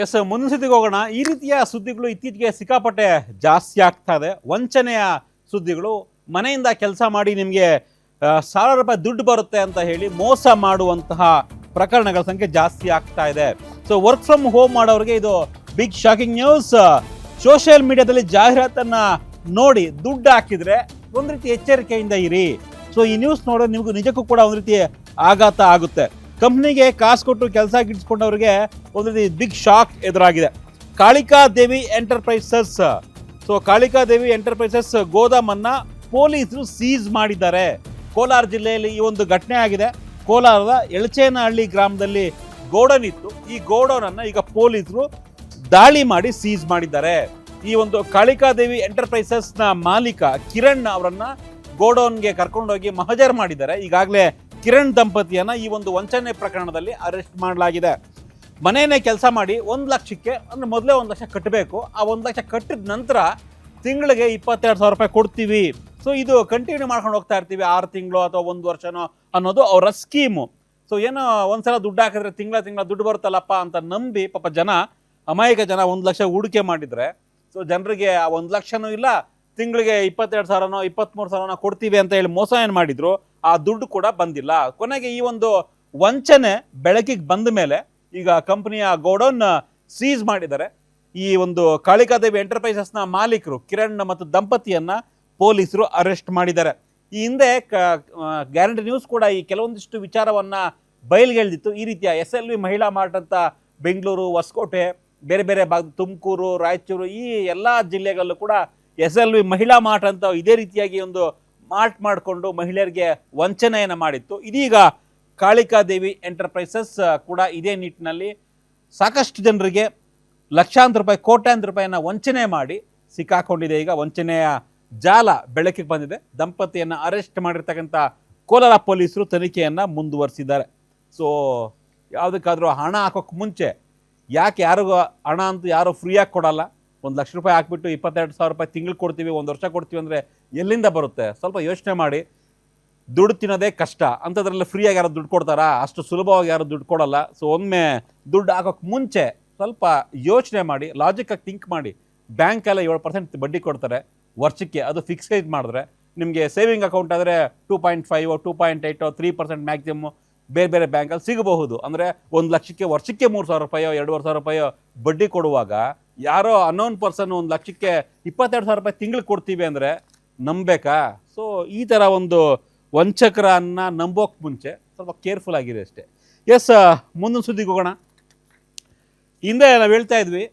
S, ಮುಂದಿನ ಸುದ್ದಿಗೆ ಹೋಗೋಣ. ಈ ರೀತಿಯ ಸುದ್ದಿಗಳು ಇತ್ತೀಚೆಗೆ ಸಿಕ್ಕಾಪಟ್ಟೆ ಜಾಸ್ತಿ ಆಗ್ತಾ ಇದೆ. ವಂಚನೆಯ ಸುದ್ದಿಗಳು, ಮನೆಯಿಂದ ಕೆಲಸ ಮಾಡಿ ನಿಮಗೆ ₹1,000 ದುಡ್ಡು ಬರುತ್ತೆ ಅಂತ ಹೇಳಿ ಮೋಸ ಮಾಡುವಂತಹ ಪ್ರಕರಣಗಳ ಸಂಖ್ಯೆ ಜಾಸ್ತಿ ಆಗ್ತಾ ಇದೆ. ಸೊ ವರ್ಕ್ ಫ್ರಮ್ ಹೋಮ್ ಮಾಡೋರಿಗೆ ಇದು ಬಿಗ್ ಶಾಕಿಂಗ್ ನ್ಯೂಸ್. ಸೋಷಿಯಲ್ ಮೀಡಿಯಾದಲ್ಲಿ ಜಾಹೀರಾತನ್ನ ನೋಡಿ ದುಡ್ಡು ಹಾಕಿದ್ರೆ ಒಂದು ರೀತಿ ಎಚ್ಚರಿಕೆಯಿಂದ ಇರಿ. ಸೊ ಈ ನ್ಯೂಸ್ ನೋಡೋದು ನಿಮಗೂ ನಿಜಕ್ಕೂ ಕೂಡ ಒಂದು ರೀತಿ ಆಘಾತ ಆಗುತ್ತೆ. ಕಂಪ್ನಿಗೆ ಕಾಸು ಕೊಟ್ಟು ಕೆಲಸ ಗಿಟ್ಸ್ಕೊಂಡವ್ರಿಗೆ ಒಂದು ರೀತಿ ಬಿಗ್ ಶಾಕ್ ಎದುರಾಗಿದೆ. ಕಾಳಿಕಾ ದೇವಿ ಎಂಟರ್ಪ್ರೈಸಸ್. ಸೊ ಕಾಳಿಕಾ ದೇವಿ ಎಂಟರ್ಪ್ರೈಸಸ್ ಗೋದಾಮನ್ನ ಪೊಲೀಸರು ಸೀಸ್ ಮಾಡಿದ್ದಾರೆ. ಕೋಲಾರ ಜಿಲ್ಲೆಯಲ್ಲಿ ಈ ಒಂದು ಘಟನೆ ಆಗಿದೆ. ಕೋಲಾರದ ಎಳಚೇನಹಳ್ಳಿ ಗ್ರಾಮದಲ್ಲಿ ಗೋಡನ್ ಇತ್ತು. ಈ ಗೋಡೌನನ್ನು ಈಗ ಪೊಲೀಸರು ದಾಳಿ ಮಾಡಿ ಸೀಸ್ ಮಾಡಿದ್ದಾರೆ. ಈ ಒಂದು ಕಾಳಿಕಾ ದೇವಿ ಎಂಟರ್ಪ್ರೈಸಸ್ನ ಮಾಲೀಕ ಕಿರಣ್ ಅವರನ್ನ ಗೋಡೌನ್ಗೆ ಕರ್ಕೊಂಡೋಗಿ ಮಹಜರ್ ಮಾಡಿದ್ದಾರೆ. ಈಗಾಗಲೇ ಕಿರಣ್ ದಂಪತಿಯನ್ನ ಈ ಒಂದು ವಂಚನೆ ಪ್ರಕರಣದಲ್ಲಿ ಅರೆಸ್ಟ್ ಮಾಡಲಾಗಿದೆ. ಮನೆಯನ್ನೇ ಕೆಲಸ ಮಾಡಿ 1 ಲಕ್ಷಕ್ಕೆ, ಅಂದ್ರೆ ಮೊದಲೇ 1 ಲಕ್ಷ ಕಟ್ಟಬೇಕು. ಆ 1 ಲಕ್ಷ ಕಟ್ಟಿದ ನಂತರ ತಿಂಗಳಿಗೆ ₹22,000 ಕೊಡ್ತೀವಿ. ಸೊ ಇದು ಕಂಟಿನ್ಯೂ ಮಾಡ್ಕೊಂಡು ಹೋಗ್ತಾ ಇರ್ತೀವಿ, 6 ತಿಂಗಳು ಅಥವಾ 1 ವರ್ಷನೋ ಅನ್ನೋದು ಅವರ ಸ್ಕೀಮು. ಸೊ ಏನೋ ಒಂದ್ಸಲ ದುಡ್ಡು ಹಾಕಿದ್ರೆ ತಿಂಗಳ ದುಡ್ಡು ಬರುತ್ತಲ್ಲಪ್ಪ ಅಂತ ನಂಬಿ ಪಾಪ ಜನ, ಅಮಾಯಕ ಜನ 1 ಲಕ್ಷ ಹೂಡಿಕೆ ಮಾಡಿದ್ರೆ, ಸೊ ಜನರಿಗೆ ಆ 1 ಲಕ್ಷನೂ ಇಲ್ಲ, ತಿಂಗಳಿಗೆ 22,000ನೋ 23,000ನೋ ಕೊಡ್ತೀವಿ ಅಂತ ಹೇಳಿ ಮೋಸ ಏನು ಮಾಡಿದ್ರು, ಆ ದುಡ್ಡು ಕೂಡ ಬಂದಿಲ್ಲ. ಕೊನೆಗೆ ಈ ಒಂದು ವಂಚನೆ ಬೆಳಕಿಗೆ ಬಂದ ಮೇಲೆ ಈಗ ಕಂಪನಿಯ ಗೋಡೌನ್ ಸೀಸ್ ಮಾಡಿದ್ದಾರೆ. ಈ ಒಂದು ಕಾಳಿಕಾದೇವಿ ಎಂಟರ್ಪ್ರೈಸಸ್ನ ಮಾಲೀಕರು ಕಿರಣ್ ಮತ್ತು ದಂಪತಿಯನ್ನ ಪೊಲೀಸರು ಅರೆಸ್ಟ್ ಮಾಡಿದ್ದಾರೆ. ಈ ಹಿಂದೆ ಗ್ಯಾರಂಟಿ ನ್ಯೂಸ್ ಕೂಡ ಈ ಕೆಲವೊಂದಿಷ್ಟು ವಿಚಾರವನ್ನ ಬಯಲ್ಗೆಳೆದಿತ್ತು. ಈ ರೀತಿಯ SLV ಮಹಿಳಾ ಮಾರ್ಟ್ ಅಂತ ಬೆಂಗಳೂರು, ಹೊಸಕೋಟೆ, ಬೇರೆ ಬೇರೆ ಭಾಗ, ತುಮಕೂರು, ರಾಯಚೂರು, ಈ ಎಲ್ಲ ಜಿಲ್ಲೆಗಳಲ್ಲೂ ಕೂಡ SLV ಮಹಿಳಾ ಮಾರ್ಟ್ ಅಂತ ಇದೇ ರೀತಿಯಾಗಿ ಒಂದು ಮಾರ್ಟ್ ಮಾಡಿಕೊಂಡು ಮಹಿಳೆಯರಿಗೆ ವಂಚನೆಯನ್ನು ಮಾಡಿತ್ತು. ಇದೀಗ ಕಾಳಿಕಾದೇವಿ ಎಂಟರ್ಪ್ರೈಸಸ್ ಕೂಡ ಇದೇ ನಿಟ್ಟಿನಲ್ಲಿ ಸಾಕಷ್ಟು ಜನರಿಗೆ ಲಕ್ಷಾಂತರ ರೂಪಾಯಿ, ಕೋಟ್ಯಾಂತರ ರೂಪಾಯಿಯನ್ನು ವಂಚನೆ ಮಾಡಿ ಸಿಕ್ಕಾಕೊಂಡಿದೆ. ಈಗ ವಂಚನೆಯ ಜಾಲ ಬೆಳಕಿಗೆ ಬಂದಿದೆ. ದಂಪತಿಯನ್ನು ಅರೆಸ್ಟ್ ಮಾಡಿರ್ತಕ್ಕಂಥ ಕೋಲಾರ ಪೊಲೀಸರು ತನಿಖೆಯನ್ನು ಮುಂದುವರಿಸಿದ್ದಾರೆ. ಸೊ ಯಾವುದಕ್ಕಾದರೂ ಹಣ ಹಾಕೋಕ್ಕೆ ಮುಂಚೆ, ಯಾಕೆ ಯಾರಿಗೂ ಹಣ ಅಂತೂ ಯಾರು ಫ್ರೀಯಾಗಿ ಕೊಡಲ್ಲ. 1 ಲಕ್ಷ ರೂಪಾಯಿ ಹಾಕ್ಬಿಟ್ಟು ₹22,000 ತಿಂಗಳು ಕೊಡ್ತೀವಿ, 1 ವರ್ಷ ಕೊಡ್ತೀವಿ ಅಂದರೆ ಎಲ್ಲಿಂದ ಬರುತ್ತೆ? ಸ್ವಲ್ಪ ಯೋಚನೆ ಮಾಡಿ. ದುಡ್ಡು ತಿನ್ನೋದೇ ಕಷ್ಟ, ಅಂಥದ್ರಲ್ಲಿ ಫ್ರೀಯಾಗಿ ಯಾರು ದುಡ್ಡು ಕೊಡ್ತಾರಾ? ಅಷ್ಟು ಸುಲಭವಾಗಿ ಯಾರು ದುಡ್ಡು ಕೊಡಲ್ಲ. ಸೊ ಒಮ್ಮೆ ದುಡ್ಡು ಹಾಕೋಕ್ಕೆ ಮುಂಚೆ ಸ್ವಲ್ಪ ಯೋಚನೆ ಮಾಡಿ, ಲಾಜಿಕಾಗಿ ಥಿಂಕ್ ಮಾಡಿ. ಬ್ಯಾಂಕಲ್ಲಿ 7% ಬಡ್ಡಿ ಕೊಡ್ತಾರೆ ವರ್ಷಕ್ಕೆ, ಅದು ಫಿಕ್ಸೈಸ್ ಮಾಡಿದ್ರೆ ನಿಮಗೆ ಸೇವಿಂಗ್ ಅಕೌಂಟ್ ಆದರೆ 2.5 2.8 3% ಮ್ಯಾಕ್ಸಿಮಮ್ ಬೇರೆ ಬೇರೆ ಬ್ಯಾಂಕಲ್ಲಿ ಸಿಗಬಹುದು. ಅಂದರೆ 1 ಲಕ್ಷಕ್ಕೆ ವರ್ಷಕ್ಕೆ ₹3,000 ₹2,500 ಬಡ್ಡಿ ಕೊಡುವಾಗ ಯಾರೋ ಅನ್ನೋನ್ ಪರ್ಸನ್ 1 ಲಕ್ಷಕ್ಕೆ ₹22,000 ತಿಂಗಳು ಕೊಡ್ತೀವಿ ಅಂದರೆ ನಂಬೇಕಾ? ಸೊ ಈ ಥರ ಒಂದು ವಂಚಕರನ್ನು ನಂಬೋಕ್ಕೆ ಮುಂಚೆ ಸ್ವಲ್ಪ ಕೇರ್ಫುಲ್ ಆಗಿದೆ ಅಷ್ಟೇ. ಎಸ್, ಮುಂದಿನ ಸುದ್ದಿಗೆ ಹೋಗೋಣ. ಹಿಂದೆ ನಾವು ಹೇಳ್ತಾ ಇದ್ವಿ,